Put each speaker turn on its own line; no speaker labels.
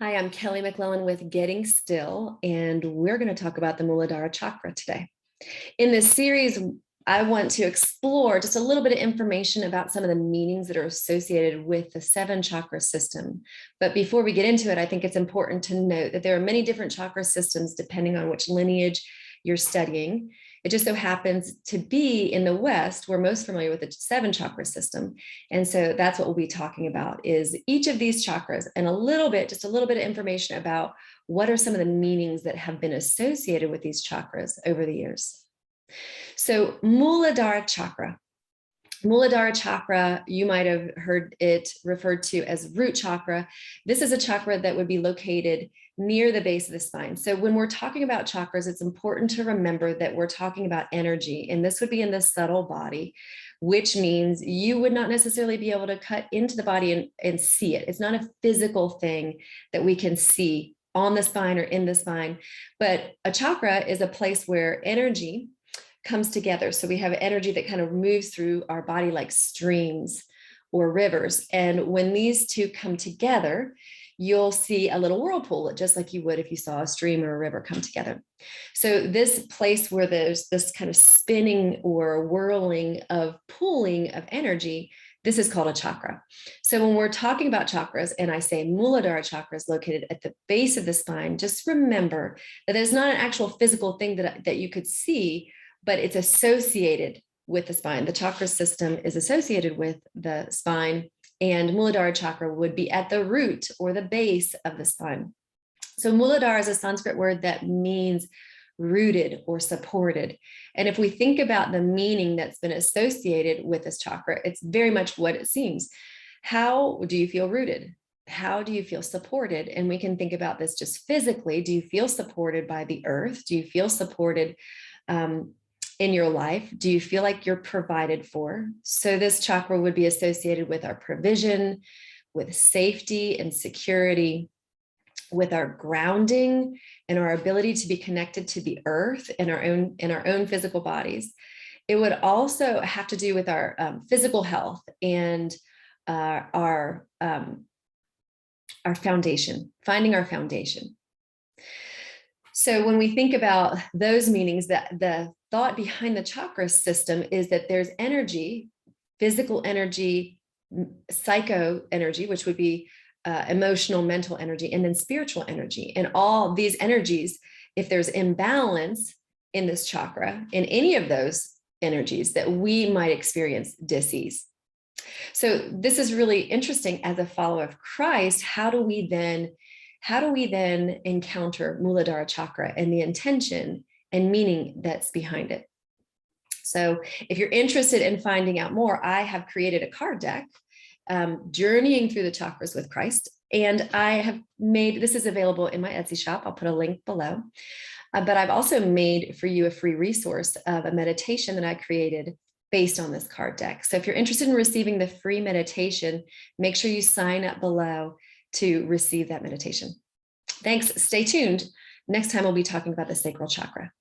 Hi, I'm Kelly McClellan with Getting Still, and we're going to talk about the Muladhara chakra today. In this series, I want to explore just a little bit of information about some of the meanings that are associated with the 7 chakra system. But before we get into it, I think it's important to note that there are many different chakra systems depending on which lineage you're studying. It just so happens to be in the West, we're most familiar with the 7 chakra system. And so that's what we'll be talking about is each of these chakras and just a little bit of information about what are some of the meanings that have been associated with these chakras over the years. So Muladhara chakra. Muladhara chakra, you might have heard it referred to as root chakra. This is a chakra that would be located near the base of the spine. So when we're talking about chakras, it's important to remember that we're talking about energy, and this would be in the subtle body, which means you would not necessarily be able to cut into the body and see it. It's not a physical thing that we can see on the spine or in the spine, but a chakra is a place where energy comes together. So we have energy that kind of moves through our body like streams or rivers. And when these two come together, you'll see a little whirlpool, just like you would if you saw a stream or a river come together. So this place where there's this kind of spinning or whirling of pooling of energy, this is called a chakra. So when we're talking about chakras, and I say Muladhara chakra is located at the base of the spine, just remember that there's not an actual physical thing that you could see, but it's associated with the spine. The chakra system is associated with the spine, and Muladhara chakra would be at the root or the base of the spine. So Muladhara is a Sanskrit word that means rooted or supported. And if we think about the meaning that's been associated with this chakra, it's very much what it seems. How do you feel rooted? How do you feel supported? And we can think about this just physically. Do you feel supported by the earth? Do you feel supported in your life? Do you feel like you're provided for? So this chakra would be associated with our provision, with safety and security, with our grounding and our ability to be connected to the earth in our own physical bodies. It would also have to do with our physical health and our foundation, finding our foundation. So when we think about those meanings, that the thought behind the chakra system is that there's energy, physical energy, psycho energy, which would be emotional, mental energy, and then spiritual energy. And all these energies, if there's imbalance in this chakra, in any of those energies, that we might experience dis-ease. So this is really interesting as a follower of Christ. How do we then encounter Muladhara chakra and the intention and meaning that's behind it? So if you're interested in finding out more, I have created a card deck, Journeying Through the Chakras with Christ. And I have made, this is available in my Etsy shop. I'll put a link below. But I've also made for you a free resource of a meditation that I created based on this card deck. So if you're interested in receiving the free meditation, make sure you sign up below to receive that meditation. Thanks. Stay tuned. Next time we'll be talking about the sacral chakra.